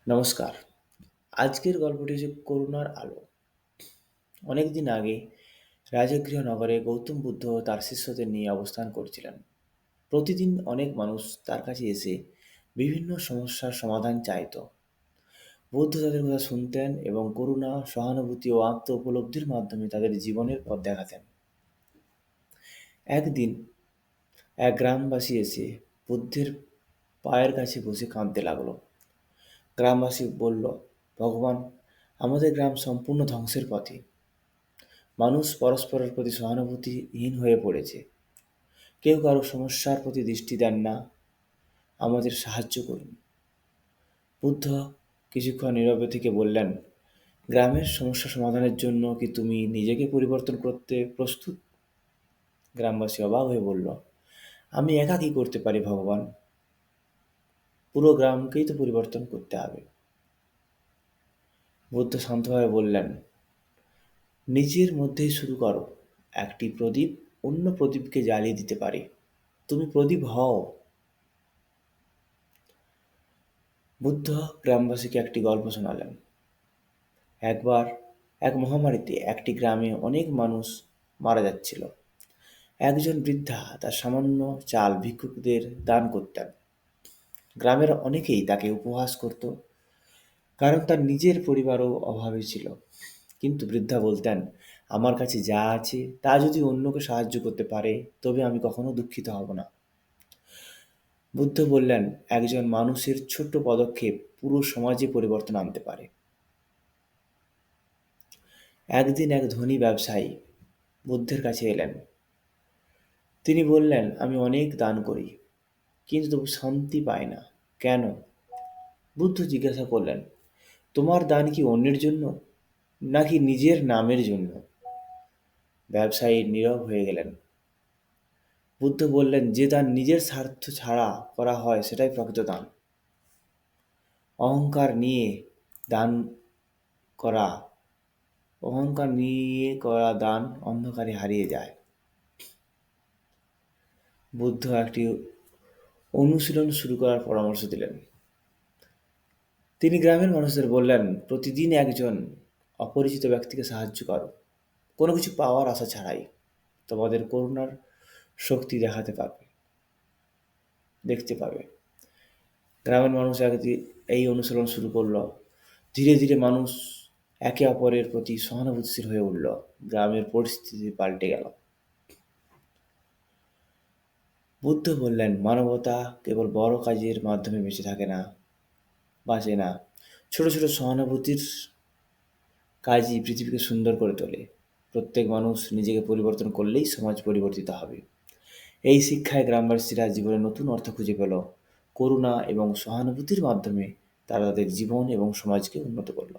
নমস্কার। আজকের গল্পটি হচ্ছে করুণার আলো। অনেকদিন আগে রাজগৃহ নগরে গৌতম বুদ্ধ তার শিষ্যদের নিয়ে অবস্থান করছিলেন। প্রতিদিন অনেক মানুষ তার কাছে এসে বিভিন্ন সমস্যার সমাধান চাইত। বুদ্ধ তাদের কথা শুনতেন এবং করুণা, সহানুভূতি ও আত্ম উপলব্ধির মাধ্যমে তাদের জীবনের পথ দেখাতেন। একদিন এক গ্রামবাসী এসে বুদ্ধের পায়ের কাছে বসে কাঁদতে লাগলো। গ্রামবাসী বলল, ভগবান, আমাদের গ্রাম সম্পূর্ণ ধ্বংসের পথে। মানুষ পরস্পরের প্রতি সহানুভূতিহীন হয়ে পড়েছে। কেউ কারো সমস্যার প্রতি দৃষ্টি দেন না। আমাদের সাহায্য করুন। বুদ্ধ কিছুক্ষণ নীরবে থেকে বললেন, গ্রামের সমস্যা সমাধানের জন্য কি তুমি নিজেকে পরিবর্তন করতে প্রস্তুত? গ্রামবাসী অবাক হয়ে বলল, আমি একা কি করতে পারি ভগবান? পুরো গ্রামকেই তো পরিবর্তন করতে হবে। বুদ্ধ শান্তভাবে বললেন, নিজের মধ্যেই শুরু করো। একটি প্রদীপ অন্য প্রদীপকে জ্বালিয়ে দিতে পারে। তুমি প্রদীপ হও। বুদ্ধ গ্রামবাসীকে একটি গল্প শোনালেন। একবার এক মহামারীতে একটি গ্রামে অনেক মানুষ মারা যাচ্ছিল। একজন বৃদ্ধা তার সামান্য চাল ভিক্ষুকদের দান করতেন। গ্রামের অনেকেই তাকে উপহাস করত, কারণ তার নিজের পরিবারও অভাবী ছিল। কিন্তু বৃদ্ধা বলতেন, আমার কাছে যা আছে তা যদি অন্যকে সাহায্য করতে পারে তবে আমি কখনো দুঃখিত হব না। বুদ্ধ বললেন, একজন মানুষের ছোট্ট পদক্ষেপ পুরো সমাজে পরিবর্তন আনতে পারে। একদিন এক ধনী ব্যবসায়ী বুদ্ধের কাছে এলেন। তিনি বললেন, আমি অনেক দান করি, কিন্তু তবু শান্তি পাই না। কেন? বুদ্ধ জিজ্ঞাসা করলেন, তোমার দান কি অন্যের জন্য নাকি নিজের নামের জন্য? ব্যবসায়ী নীরব হয়ে গেলেন। বুদ্ধ বললেন, যে দান নিজের স্বার্থ ছাড়া করা হয় সেটাই প্রকৃত দান। অহংকার নিয়ে দান করা অহংকার নিয়ে করা দান অন্ধকারে হারিয়ে যায়। বুদ্ধ একটি অনুশীলন শুরু করার পরামর্শ দিলেন। তিনি গ্রামের মানুষদের বললেন, প্রতিদিন একজন অপরিচিত ব্যক্তিকে সাহায্য করো, কোনো কিছু পাওয়ার আশা ছাড়াই। তোমাদের করুণার শক্তি দেখতে পাবে। গ্রামের মানুষ একদিন এই অনুশীলন শুরু করলো। ধীরে ধীরে মানুষ একে অপরের প্রতি সহানুভূতিশীল হয়ে উঠল। গ্রামের পরিস্থিতি পাল্টে গেল। বুদ্ধ বললেন, মানবতা কেবল বড় কাজের মাধ্যমে বাঁচে না। ছোট ছোট সহানুভূতির কাজই পৃথিবীকে সুন্দর করে তোলে। প্রত্যেক মানুষ নিজেকে পরিবর্তন করলেই সমাজ পরিবর্তিত হবে। এই শিক্ষায় গ্রামবাসীরা জীবনে নতুন অর্থ খুঁজে পেল। করুণা এবং সহানুভূতির মাধ্যমে তারা তাদের জীবন এবং সমাজকে উন্নত করল।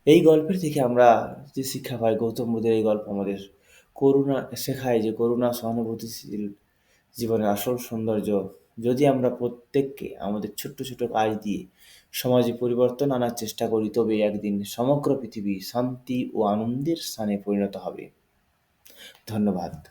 এই গল্পের থেকে আমরা যে শিক্ষা পাই, গৌতম বুদ্ধের এই গল্প আমাদের করুণা শেখায় যে করুণা, সহানুভূতিশীল জীবনের আসল সৌন্দর্য। যদি আমরা প্রত্যেককে আমাদের ছোট্ট ছোট কাজ দিয়ে সমাজে পরিবর্তন আনার চেষ্টা করি, তবে একদিন সমগ্র পৃথিবী শান্তি ও আনন্দের স্থানে পরিণত হবে। ধন্যবাদ।